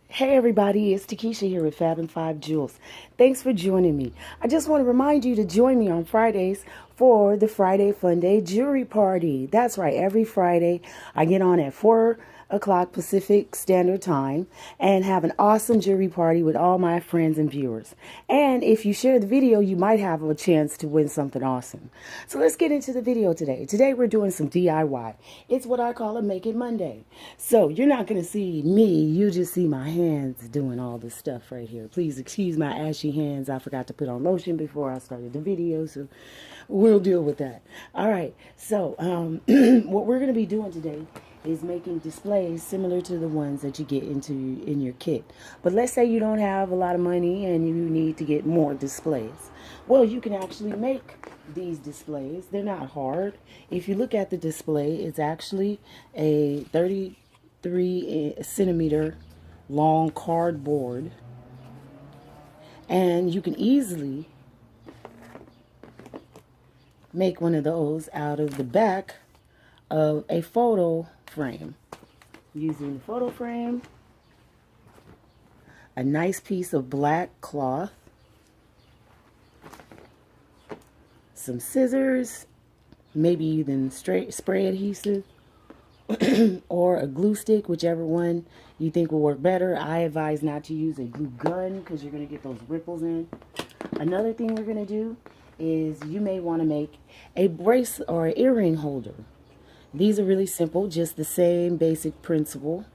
Hey everybody, it's Takesha here with Fab and Five Jewels. Thanks for joining me. I just want to remind you to join me on Fridays for the Friday Fun Day Jewelry Party. That's right, every Friday I get on at 4 o'clock Pacific Standard Time and have an awesome jewelry party with all my friends and viewers. And if you share the video, you might have a chance to win something awesome. So let's get into the video today. Today we're doing some DIY. It's what I call a Make It Monday. So you're not going to see me, you just see my hands doing all this stuff right here. Please excuse my ashy hands. I forgot to put on lotion before I started the video, so we'll deal with that. All right, so what we're going to be doing today is making displays similar to the ones that you get into in your kit. But let's say you don't have a lot of money and you need to get more displays. Well, you can actually make these displays. They're not hard. If you look at the display, it's actually a 33 centimeter long cardboard, and you can easily make one of those out of the back of a photo frame. Using the photo frame, a nice piece of black cloth, some scissors, maybe even spray adhesive, or a glue stick, whichever one you think will work better. I advise not to use a glue gun because you're going to get those ripples in. Another thing we're going to do is you may want to make a bracelet or an earring holder. These are really simple, just the same basic principle.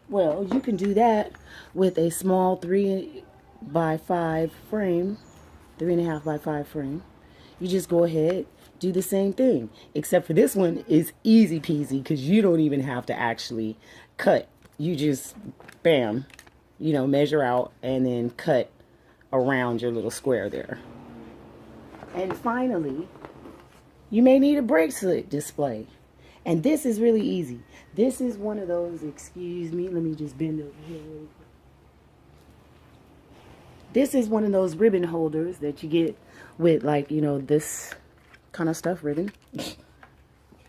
Well, you can do that with a small 3 by 5 frame, 3.5 by 5 frame. You just go ahead, do the same thing, except for this one is easy peasy because you don't even have to actually cut. You just, bam, measure out and then cut around your little square there. And finally, you may need a bracelet display. And this is really easy. This is one of those, excuse me, let me just bend over here really quick. This is one of those ribbon holders that you get with, like, this kind of stuff, ribbon.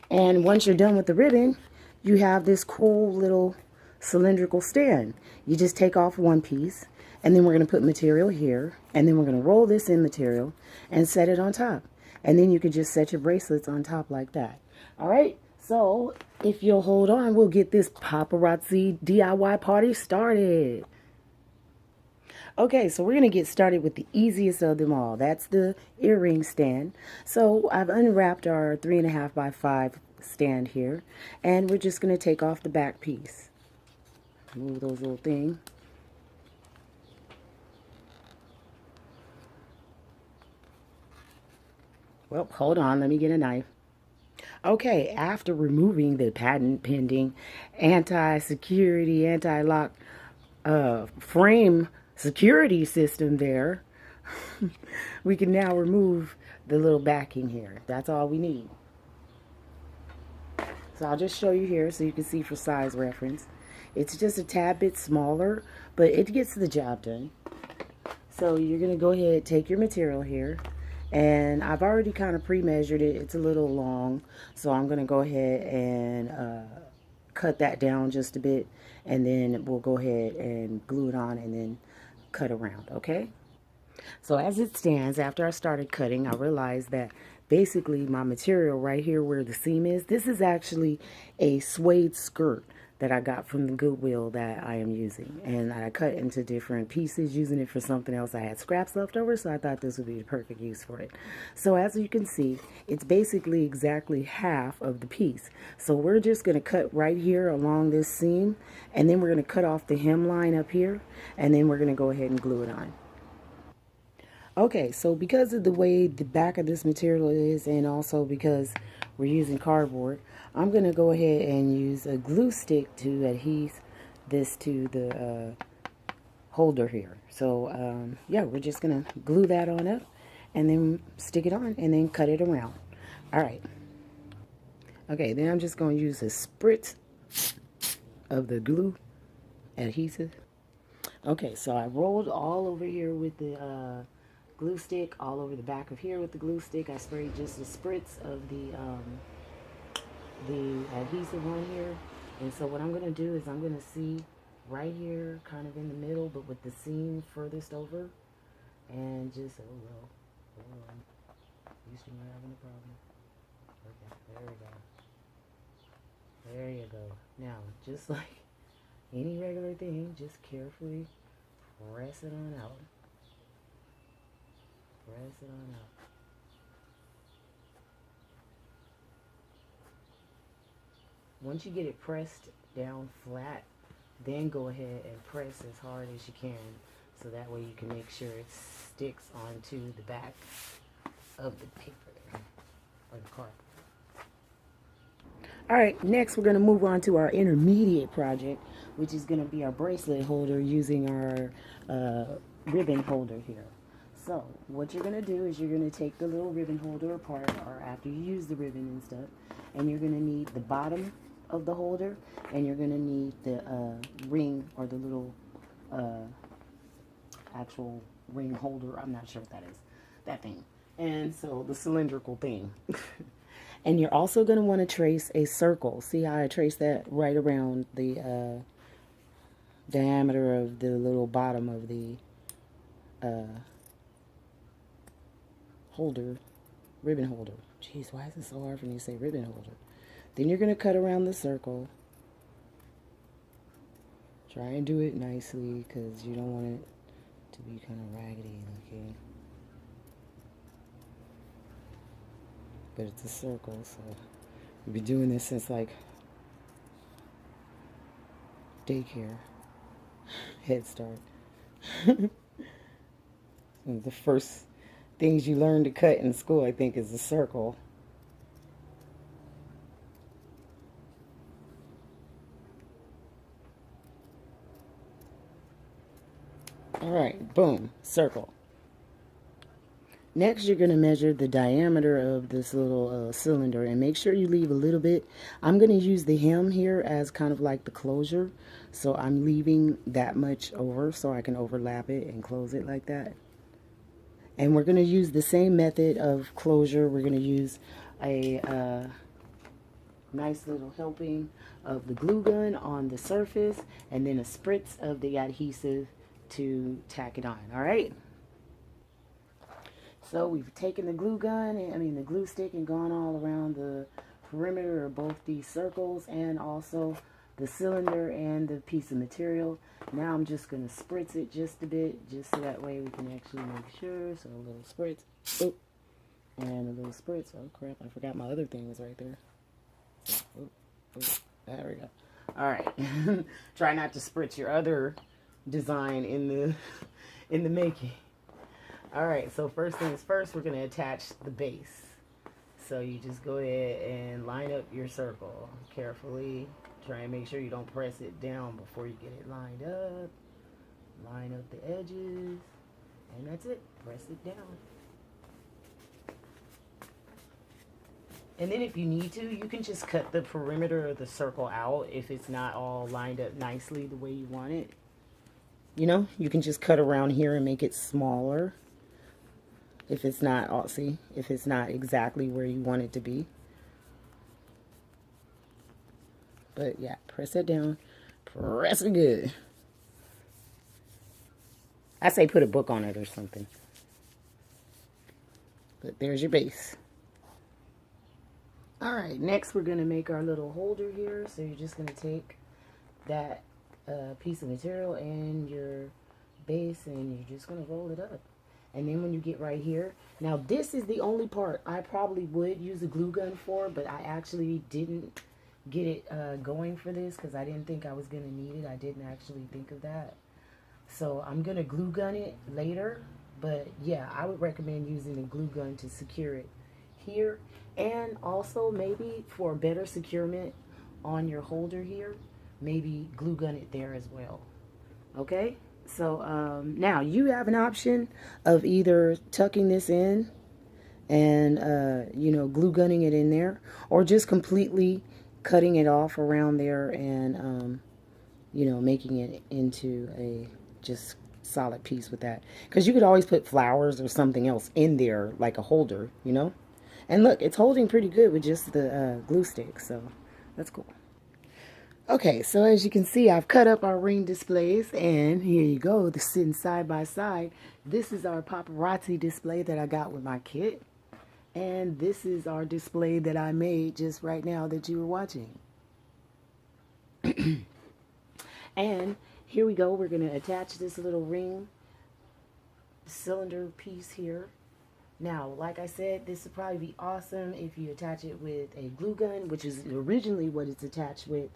And once you're done with the ribbon, you have this cool little cylindrical stand. You just take off one piece, and then we're going to put material here, and then we're going to roll this in material and set it on top. And then you can just set your bracelets on top like that. All right? So, if you'll hold on, we'll get this paparazzi DIY party started. Okay, so we're going to get started with the easiest of them all. That's the earring stand. So, I've unwrapped our 3.5 by 5 stand here, and we're just going to take off the back piece. Move those little things. Well, hold on, let me get a knife. Okay, after removing the patent pending anti-security, anti-lock frame security system there, we can now remove the little backing here. That's all we need. So I'll just show you here so you can see for size reference. It's just a tad bit smaller, but it gets the job done. So you're going to go ahead, take your material here. And I've already kind of pre-measured it. It's a little long, so I'm going to go ahead and cut that down just a bit, and then we'll go ahead and glue it on and then cut around, okay? So as it stands, after I started cutting, I realized that basically my material right here where the seam is, this is actually a suede skirt that I got from the Goodwill that I am using. And I cut into different pieces using it for something else. I had scraps left over, so I thought this would be the perfect use for it. So as you can see, it's basically exactly half of the piece. So we're just going to cut right here along this seam, and then we're going to cut off the hemline up here, and then we're going to go ahead and glue it on. Okay, so because of the way the back of this material is, and also because we're using cardboard, I'm going to go ahead and use a glue stick to adhere this to the holder here. So, yeah, we're just going to glue that on up and then stick it on and then cut it around. All right. Okay, then I'm just going to use a spritz of the glue adhesive. Okay, so I rolled all over here with the glue stick, all over the back of here with the glue stick. I sprayed just a spritz of the adhesive on here. And so what I'm going to do is I'm going to see right here, kind of in the middle, but with the seam furthest over. And just, oh well, hold on. Houston, you're having a problem. Okay, there we go. There you go. Now, just like any regular thing, just carefully press it on out. Press it on out. Once you get it pressed down flat, then go ahead and press as hard as you can, so that way you can make sure it sticks onto the back of the paper or the card. Alright, next we're going to move on to our intermediate project, which is going to be our bracelet holder using our ribbon holder here. So, what you're going to do is you're going to take the little ribbon holder apart, or after you use the ribbon and stuff, and you're going to need the bottom of the holder, and you're going to need the ring, or the little actual ring holder. I'm not sure what that is. That thing. And so the cylindrical thing. And you're also going to want to trace a circle. See how I traced that right around the diameter of the little bottom of the holder, ribbon holder. Jeez, why is it so hard for me to say ribbon holder? Then you're going to cut around the circle. Try and do it nicely, because you don't want it to be kind of raggedy looking. But it's a circle, so we've been doing this since like daycare, Head Start. The first things you learn to cut in school, I think, is a circle. Alright, boom, circle. Next, you're going to measure the diameter of this little cylinder, and make sure you leave a little bit. I'm going to use the hem here as kind of like the closure, so I'm leaving that much over so I can overlap it and close it like that. And we're going to use the same method of closure. We're going to use a nice little helping of the glue gun on the surface, and then a spritz of the adhesive to tack it on. All right. So we've taken the glue gun, the glue stick, and gone all around the perimeter of both these circles, and also the cylinder and the piece of material. Now I'm just going to spritz it just a bit, just so that way we can actually make sure. So a little spritz, oop, and a little spritz. Oh crap, I forgot my other thing was right there. So, oop, oop, there we go. Alright, try not to spritz your other design in the making. Alright, so first things first, we're going to attach the base. So you just go ahead and line up your circle carefully. Try and make sure you don't press it down before you get it lined up. Line up the edges, and that's it. Press it down. And then if you need to, you can just cut the perimeter of the circle out if it's not all lined up nicely the way you want it. You know, you can just cut around here and make it smaller. If it's not, see, if it's not exactly where you want it to be. But yeah, press it down. Press it good. I say put a book on it or something. But there's your base. Alright, next we're going to make our little holder here. So you're just going to take that piece of material and your base, and you're just going to roll it up. And then when you get right here, now this is the only part I probably would use a glue gun for, but I actually didn't get it going for this because I didn't think I was going to need it. I didn't actually think of that. So I'm going to glue gun it later, but yeah, I would recommend using a glue gun to secure it here, and also maybe for better securement on your holder here, maybe glue gun it there as well. Okay? So now you have an option of either tucking this in and, you know, glue gunning it in there, or just completely cutting it off around there and, you know, making it into a just solid piece with that. Because you could always put flowers or something else in there, like a holder, you know. And look, it's holding pretty good with just the glue stick, so that's cool. Okay, so as you can see, I've cut up our ring displays, and here you go. They're sitting side by side. This is our paparazzi display that I got with my kit. And this is our display that I made just right now that you were watching. And here we go. We're going to attach this little ring cylinder piece here. Now, like I said, this would probably be awesome if you attach it with a glue gun, which is originally what it's attached with.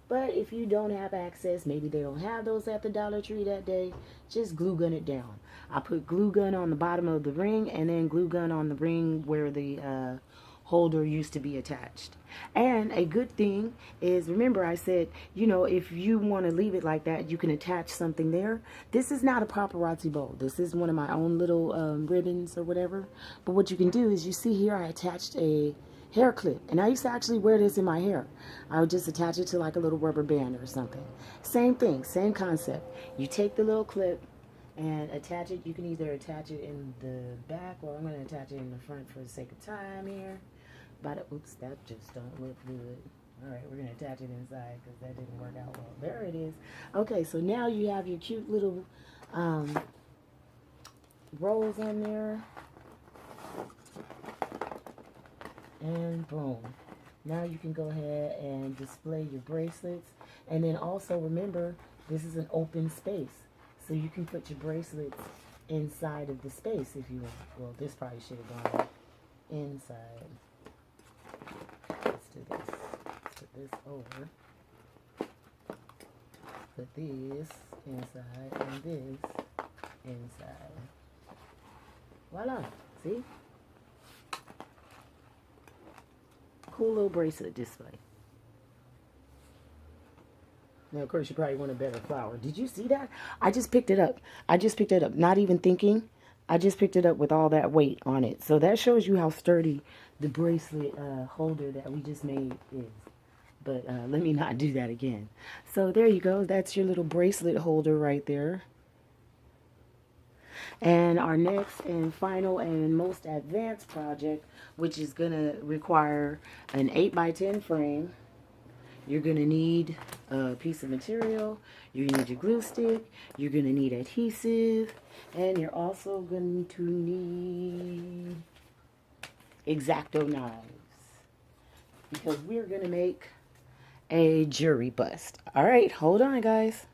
But if you don't have access, maybe they don't have those at the Dollar Tree that day, just glue gun it down. I put glue gun on the bottom of the ring and then glue gun on the ring where the holder used to be attached. And a good thing is, remember I said, you know, if you want to leave it like that, you can attach something there. This is not a paparazzi bowl. This is one of my own little ribbons or whatever. But what you can do is, you see here I attached a hair clip, and I used to actually wear this in my hair. I would just attach it to like a little rubber band or something. Same thing, same concept. You take the little clip and attach it. You can either attach it in the back, or I'm going to attach it in the front for the sake of time here. But oops, that just don't look good. All right, we're going to attach it inside because that didn't work out well. There it is. Okay, so now you have your cute little rolls on there. And boom. Now you can go ahead and display your bracelets. And then also remember, this is an open space. So you can put your bracelets inside of the space if you want. Well, this probably should have gone inside. Let's do this. Put this over. Put this inside and this inside. Voila. See? Cool little bracelet display. Now, of course, you probably want a better flower. Did you see that? I just picked it up. I just picked it up. Not even thinking. I just picked it up with all that weight on it. So that shows you how sturdy the bracelet holder that we just made is. But let me not do that again. So there you go. That's your little bracelet holder right there. And our next and final and most advanced project, which is going to require an 8x10 frame. You're going to need a piece of material. You're going to need your glue stick. You're going to need adhesive. And you're also going to need X-Acto knives. Because we're going to make a jury bust. All right, hold on, guys.